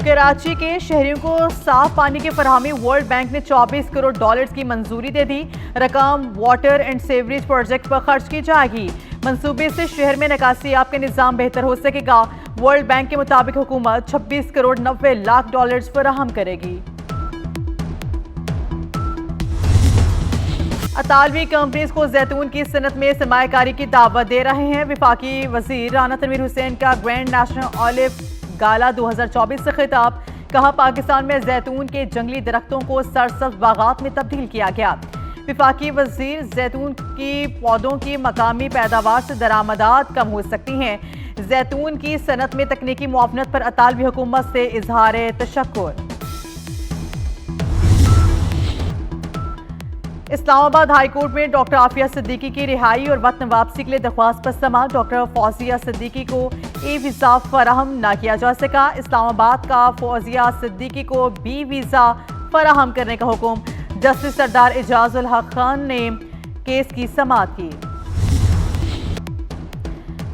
कराची के शहरियों को साफ पानी की फराहमी वर्ल्ड बैंक ने 24 करोड़ डॉलर्स की मंजूरी दे दी। रकम वाटर एंड सेवरेज प्रोजेक्ट पर खर्च की जाएगी। मंसूबे से शहर में निकासी का निजाम बेहतर हो सकेगा। वर्ल्ड बैंक के मुताबिक हुकूमत 26 करोड़ 90 लाख डॉलर्स फराहम करेगी। अतालवी कंपनीज को जैतून की सनत में सरमायाकारी की दावत दे रहे हैं। वफाकी वजीर राना तनवीर हुसैन का ग्रैंड नेशनल ऑलिव गाला 2024 से खिताब। कहा, पाकिस्तान में जैतून के जंगली दरख्तों को सरसब्ज बागात में तब्दील किया गया। वफाकी वजीर, जैतून की पौधों की मकामी पैदावार से दरामदात कम हो सकती हैं। जैतून की सनत में तकनीकी मुआवनत पर अतालवी हुकूमत से इजहार तशक्कुर। इस्लामाबाद हाई कोर्ट में डॉक्टर आफिया सिद्दीकी की रिहाई और वतन वापसी के लिए दरख्वास्त पर समाअत। डॉक्टर फौजिया सिद्दीकी को ए वीज़ा फराहम न किया जा सका। इस्लामाबाद का फौजिया सिद्दीकी को बी वीज़ा फराहम करने का हुक्म। जस्टिस सरदार एजाज उल हक खान ने केस की समाअत की।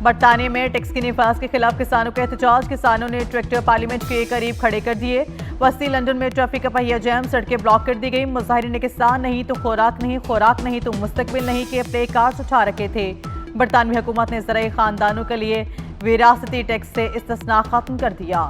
बरतानिया में टैक्स की निफाज के खिलाफ किसानों का एहतजाज। किसानों ने ट्रैक्टर पार्लियामेंट के करीब खड़े कर दिए। वस्ती लंदन में ट्रैफिक का पहिया जैम, सड़कें ब्लॉक कर दी गई। मुजाहिरीन ने किसान नहीं तो खुराक नहीं, खुराक नहीं तो मुस्तकबिल नहीं के प्ले कार्ड्स उठा रखे थे। बरतानवी हुकूमत ने ज़राई खानदानों के लिए विरासती टैक्स से इस्तिस्ना खत्म कर दिया।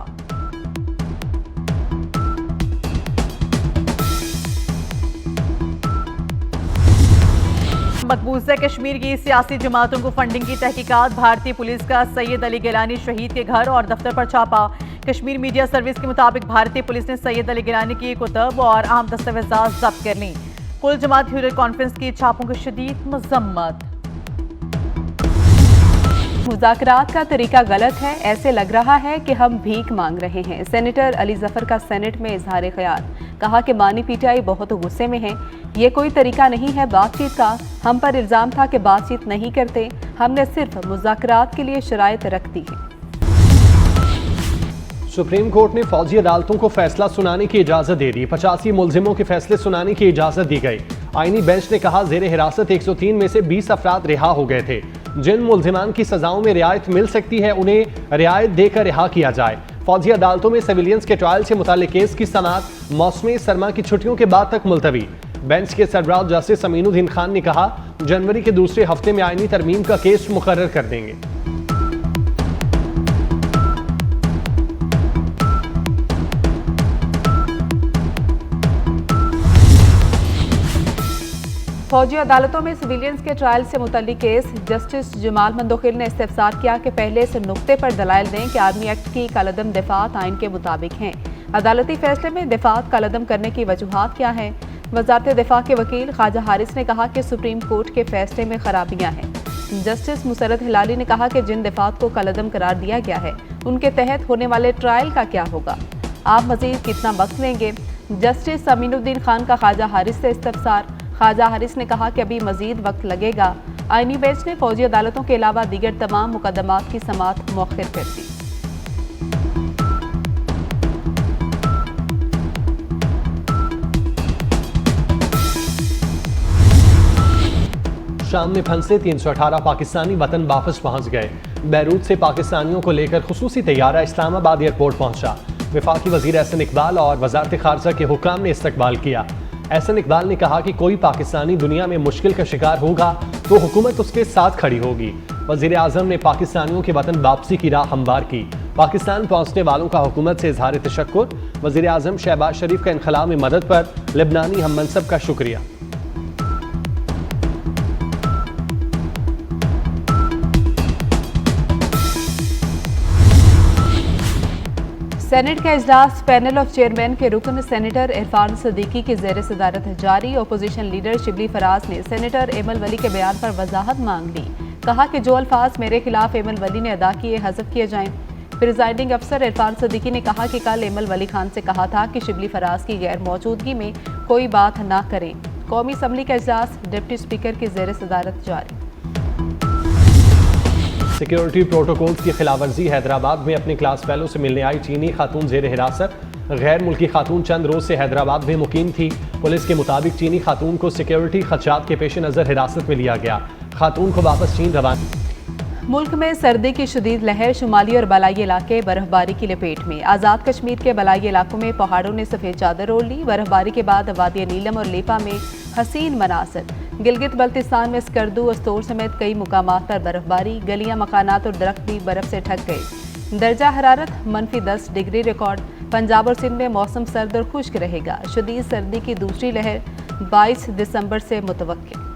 मकबूजा कश्मीर की सियासी जमातों को फंडिंग की तहकीकात। भारतीय पुलिस का सैयद अली गिलानी शहीद के घर और दफ्तर पर छापा। कश्मीर मीडिया सर्विस के मुताबिक भारतीय पुलिस ने सैयद अली गिलानी की कुतब और अहम दस्तावेजात जब्त कर ली। कुल जमात ह्यूरियत कॉन्फ्रेंस की छापों की शदीद मजम्मत। मुज़ाकरात का तरीका गलत है, ऐसे लग रहा है कि हम भीख मांग रहे हैं। सेनेटर अली जफर का सेनेट में इजहार ख्याल। कहा कि मानी पीटीआई बहुत गुस्से में है। ये कोई तरीका नहीं है बातचीत का। हम पर इल्ज़ाम था कि बातचीत नहीं करते। हमने सिर्फ मुज़ाकरात के लिए शराइत रख दी है। सुप्रीम कोर्ट ने फौजी अदालतों को फैसला सुनाने की इजाजत दे दी। 85 मुलजिमों के फैसले सुनाने की इजाजत दी गई। आईनी बेंच ने कहा, जेर हिरासत 103 में से 20 अफराद रिहा हो गए थे। जिन मुलजिमान की सजाओं में रियायत मिल सकती है उन्हें रियायत देकर रिहा किया जाए। फौजी अदालतों में सिविलियंस के ट्रायल से मुताल्लिक केस की समाअत मौसमी सरमा की छुट्टियों के बाद तक मुलतवी। बेंच के सरबराह जस्टिस अमीनुद्दीन खान ने कहा, जनवरी के दूसरे हफ्ते में आईनी तरमीम का केस मुकर्रर कर देंगे। फौजी अदालतों में सिविलियंस के ट्रायल से मुतल्लिक केस। जस्टिस जमाल मंदोखिल ने इस्तिफसार किया कि पहले इस नुक्ते पर दलाइल दें कि आर्मी एक्ट की कालदम दिफात आइन के मुताबिक हैं। अदालती फैसले में दिफात कालदम करने की वजूहात क्या हैं? वजारत दिफा के वकील ख्वाजा हारिस ने कहा कि सुप्रीम कोर्ट के फैसले में खराबियां हैं। जस्टिस मुसरत हिलाली ने कहा कि जिन दिफात को कालदम करार दिया गया है उनके तहत होने वाले ट्रायल का क्या होगा? आप मजीद कितना वक्त लेंगे? जस्टिस अमीनुद्दीन खान का ख्वाजा हारिस से इस्तिफसार। ख्वाजा हारिस ने कहा कि अभी मजीद वक्त लगेगा। आईनी बेंच ने फौजी अदालतों के अलावा दीगर तमाम मुकदमात की समाअत मौखिर कर दी। शाम में फंसे 318 पाकिस्तानी वतन वापस पहुंच गए। बैरूत से पाकिस्तानियों को लेकर खुसूसी तैयारा इस्लामाबाद एयरपोर्ट पहुंचा। वफाकी वजीर एहसन इकबाल और वजारत खारजा के हुक्काम ने इस्तकबाल किया। एहसन इकबाल ने कहा कि कोई पाकिस्तानी दुनिया में मुश्किल का शिकार होगा तो हुकूमत उसके साथ खड़ी होगी। वजीर आजम ने पाकिस्तानियों के वतन वापसी की राह हमवार की। पाकिस्तान पहुंचने वालों का हुकूमत से इजहार तशक्कुर। वजीर आजम शहबाज शरीफ का इनखला में मदद पर लेबनानी हम मनसब का शुक्रिया। सेनेट का इजलास पैनल ऑफ चेयरमैन के रुकन सेनेटर इरफान सिद्दीकी की ज़ेर सदारत जारी। अपोजिशन लीडर शिबली फराज ने सेनेटर एमल वली के बयान पर वजाहत मांग ली। कहा कि जो अल्फाज मेरे खिलाफ एमल वली ने अदा किए हज़फ किए जाएं। प्रिजाइडिंग अफसर इरफान सिद्दीकी ने कहा कि कल एमल वली खान से कहा था कि शिबली फराज की गैर मौजूदगी में कोई बात ना करें। कौमी असम्बली का इजलास डिप्टी स्पीकर की ज़ेर सदारत जारी। सिक्योरिटी प्रोटोकॉल्स की खिलाफवर्जी। हैदराबाद में अपने क्लास फेलो से मिलने आई चीनी खातून जेर हिरासत। गैर मुल्की खातून चंद रोज से हैदराबाद में मुकीम थी। पुलिस के मुताबिक चीनी खातून को सिक्योरिटी खदशात के पेश नज़र हिरासत में लिया गया। खातून को वापस चीन रवाना। मुल्क में सर्दी की शदीद लहर, शुमाली और बलाई इलाके बर्फबारी की लपेट में। आज़ाद कश्मीर के बलाई इलाकों में पहाड़ों ने सफ़ेद चादर ओढ़ ली। बर्फबारी के बाद वादी नीलम और लेपा में हसीन मनासर। गिलगित बल्तिस्तान में स्कर्दू और स्तोर समेत कई मुकामात पर बर्फबारी। गलियां, मकानात और दरख्त भी बर्फ से ढक गए। दर्जा हरारत -10 डिग्री रिकॉर्ड। पंजाब और सिंध में मौसम सर्द और खुश्क रहेगा। शदीद सर्दी की दूसरी लहर 22 दिसंबर से मुतवक्किल।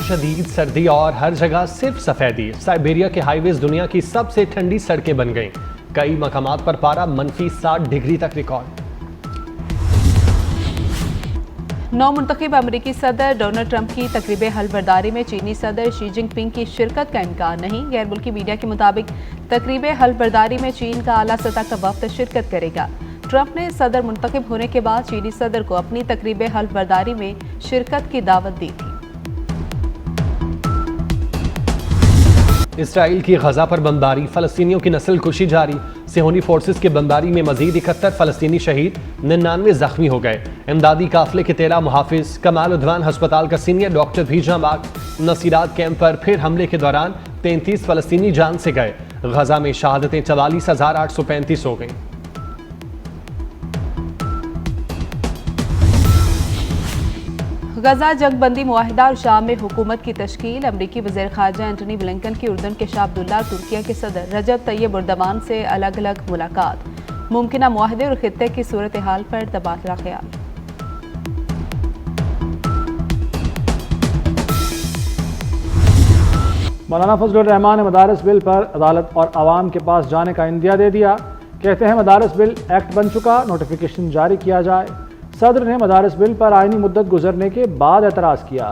शदीद सर्दी और हर जगह सिर्फ सफेदी। साइबेरिया के हाईवेज दुनिया की सबसे ठंडी सड़कें बन गईं। कई मकामात पर पारा -60 डिग्री तक रिकॉर्ड। नौ मुंतखब अमरीकी सदर डोनाल्ड ट्रंप की तकरीब हलबरदारी में चीनी सदर शी जिनपिंग की शिरकत का इम्कान नहीं। गैर मुल्की मीडिया के मुताबिक तकरीब हलबरदारी में चीन का आला सतह का वफ्द शिरकत करेगा। ट्रंप ने सदर मुंतखब होने के बाद चीनी सदर को अपनी तकरीब हलबरदारी में शिरकत की दावत दी थी। इसराइल की गजा पर बमबारी, फलस्तीनियों की नस्ल कुशी जारी। सेहोनी फोर्सेस के बमबारी में मजीद 71 फलस्तीनी शहीद, 99 जख्मी हो गए। इमदादी काफिले के 13 मुहाफिज। कमाल उद्वान हस्पताल का सीनियर डॉक्टर भी जाँ बाग। नसीरात कैंप पर फिर हमले के दौरान 33 फलस्तीनी जान से गए। गजा में शहादतें 44,835 हो गईं। गजा जंगबंदी मुआहिदा और शाम में हुकूमत की तश्कील। अमरीकी वज़ीर ख़ारजा एंटनी ब्लिंकन की उर्दन के शाह अब्दुल्ला और तुर्किया के सदर रजब तैयब एर्दोगान से अलग अलग मुलाकात। मुमकिना मुआहदे और खित्ते की सूरत हाल पर तबादला ख्याल। मौलाना फजलुर रहमान ने मदारस बिल पर अदालत और आवाम के पास जाने का इंदिया दे दिया। कहते हैं मदारस बिल एक्ट बन चुका, नोटिफिकेशन जारी किया जाए। सदर ने मदारस बिल पर आइनी मुद्दत गुजरने के बाद एतराज़ किया।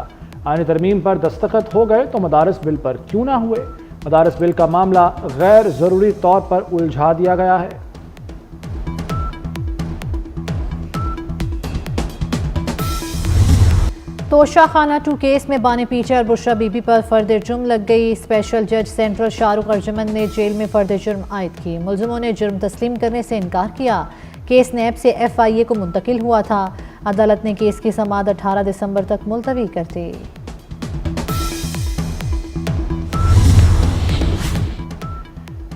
आइनी तरमीम पर दस्तखत हो गए तो मदारस बिल पर क्यों ना हुए। मदारस बिल का मामला गैर ज़रूरी तौर पर उलझा दिया गया है। तोशाखाना 2 केस में बानी पीछे और बुशरा बीबी पर फर्द जुर्म लग गई। स्पेशल जज सेंट्रल शाहरुख अर्जुमन ने जेल में फर्द जुर्म आयद की। मुलजिमों ने जुर्म तस्लीम करने से इनकार किया। केस नैब से FIA को मुंतकिल हुआ था। अदालत ने केस की समाअत 18 दिसंबर तक मुलतवी कर दी।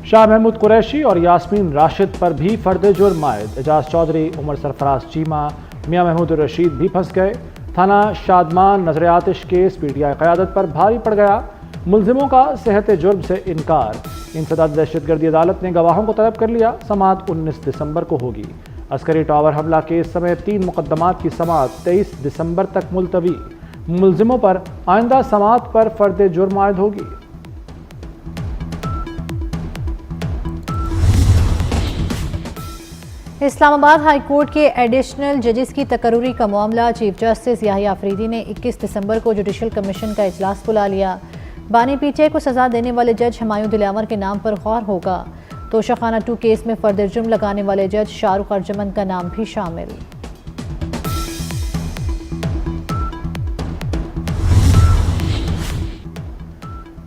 शाह महमूद कुरैशी और यास्मीन राशिद पर भी फर्द जुर्म आयद। एजाज चौधरी, उमर सरफराज चीमा, मियां महमूद रशीद भी फंस गए। थाना शादमान नजर आतिश केस PTI क़यादत पर भारी पड़ गया। मुलजिमों का सेहत जुर्म से इनकार। इंसदाद दहशतगर्दी अदालत ने गवाहों को तलब कर लिया। समाअत 19 दिसंबर को होगी। अस्करी टावर हमला केस समेत 3 मुकदमात की समाअत 23 दिसंबर तक मुलतवी। मुलजिमों पर आइंदा समाअत पर फर्द जुर्म आयद होगी। इस्लामाबाद हाई कोर्ट के एडिशनल जजेस की तकर्री का मामला। चीफ जस्टिस याहिया अफरीदी ने 21 दिसंबर को जुडिशल कमीशन का इजलास बुला लिया। बानी पीछे को सजा देने वाले जज हुमायूं दिलावर के नाम पर गौर होगा। तोशाखाना 2 केस में फर्द जुर्म लगाने वाले जज शाहरुख अर्जुमन का नाम भी शामिल।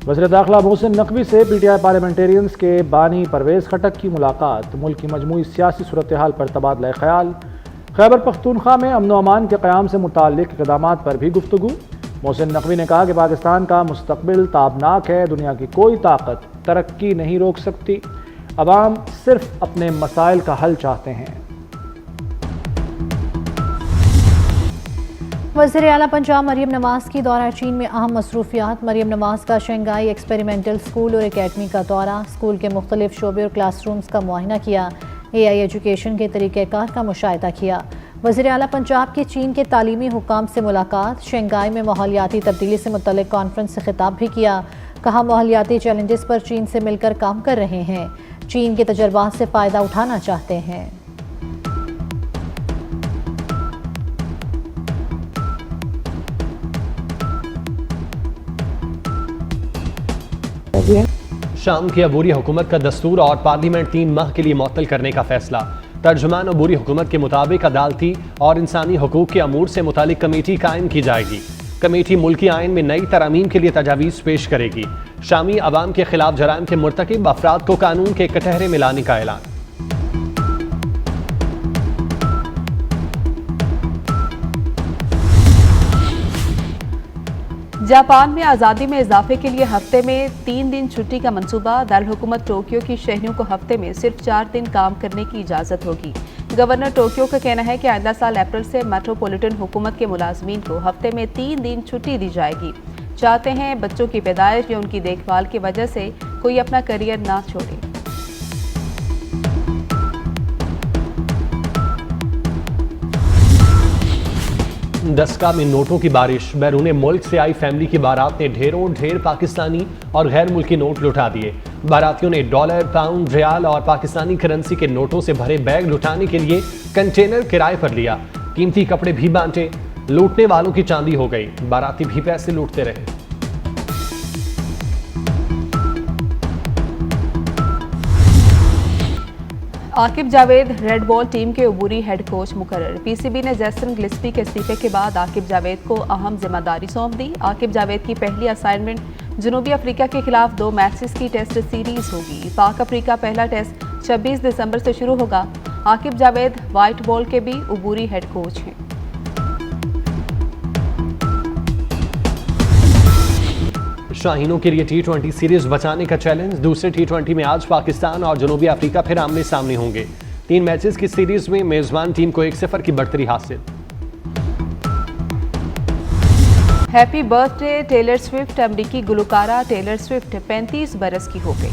वज़ीर दाखिला मोहसिन नकवी से PTI पार्लियामेंटेरियंस के बानी परवेज़ खटक की मुलाकात। मुल्क की मजमूई सियासी सूरत हाल पर तबादला ख्याल। खैबर पख्तूनख्वा में अमन व अमान के क़याम से मुताल्लिक़ इक़दामात पर भी गुफ्तगू। मोहसिन नकवी ने कहा कि पाकिस्तान का मुस्तकबिल ताबनाक है। दुनिया की कोई ताकत तरक्की नहीं रोक सकती। अवाम सिर्फ अपने मसाइल का हल चाहते हैं। वज़ीर आला पंजाब मरियम नवाज़ की दौरा चीन में अहम मसरूफियात। मरियम नवाज़ का शंघाई एक्सपेरिमेंटल स्कूल और एकेडमी का दौरा। स्कूल के मुख्तलिफ शोबे और क्लासरूम्स का मुआयना किया। AI एजुकेशन के तरीक़ेकार का मुशाहिदा किया। वज़ीर आला पंजाब की चीन के तालीमी हुकाम से मुलाकात। शंघाई में माहौलियाती तब्दीली से मुतल्लिक़ कॉन्फ्रेंस से खिताब भी किया। कहा माहौलियाती चैलेंजेस पर चीन से मिलकर काम कर रहे हैं। चीन के तजर्बात से फ़ायदा उठाना चाहते हैं। शाम की अबूरी हुकूमत का दस्तूर और पार्लियामेंट 3 माह के लिए मुअत्तल करने का फैसला। तर्जुमान अबूरी हुकूमत के मुताबिक अदालती और इंसानी हकूक़ के अमूर से मुतालिक कमेटी कायम की जाएगी। कमेटी मुल्की आइन में नई तरमीम के लिए तजावीज़ पेश करेगी। शामी अवाम के खिलाफ जराइम के मुर्तकिब अफराद को कानून के कटहरे में लाने का ऐलान। जापान में आज़ादी में इजाफे के लिए हफ्ते में 3 दिन छुट्टी का मंसूबा। दारुल-हुकूमत टोक्यो की शहरियों को हफ्ते में सिर्फ 4 दिन काम करने की इजाज़त होगी। गवर्नर टोक्यो का कहना है कि आइंदा साल अप्रैल से मेट्रोपॉलिटन हुकूमत के मुलाजमीन को हफ्ते में 3 दिन छुट्टी दी जाएगी। चाहते हैं बच्चों की पैदाइश या उनकी देखभाल की वजह से कोई अपना करियर ना छोड़े। दस्का में नोटों की बारिश। बैरून मुल्क से आई फैमिली की बारात ने ढेर पाकिस्तानी और गैर मुल्की नोट लुटा दिए। बारातियों ने डॉलर, पाउंड, रियाल और पाकिस्तानी करेंसी के नोटों से भरे बैग लुटाने के लिए कंटेनर किराए पर लिया। कीमती कपड़े भी बांटे। लूटने वालों की चांदी हो गई। बाराती भी पैसे लूटते रहे। Aqib Javed red ball team के अबूरी हेड कोच मुकर्रर। पीसीबी ने जैसन गिलिस्पी के इस्तीफे के बाद आकिब जावेद को अहम जिम्मेदारी सौंप दी। आकिब जावेद की पहली असाइनमेंट जनूबी अफ्रीका के खिलाफ 2 मैचेस की टेस्ट सीरीज होगी। पाक अफ्रीका पहला टेस्ट 26 दिसंबर से शुरू होगा। आकिब जावेद व्हाइट बॉल के भी अबूरी हेड कोच हैं। शाहीनों के लिए T20 सीरीज बचाने का चैलेंज। दूसरे T20 में आज पाकिस्तान और जनूबी अफ्रीका फिर आमने सामने होंगे। 3 मैचेस की सीरीज में मेजबान टीम को 1-0 की बढ़तरी हासिल। Happy birthday Taylor Swift. अमरीकी गुलकारा टेलर स्विफ्ट 35 बरस की हो गई।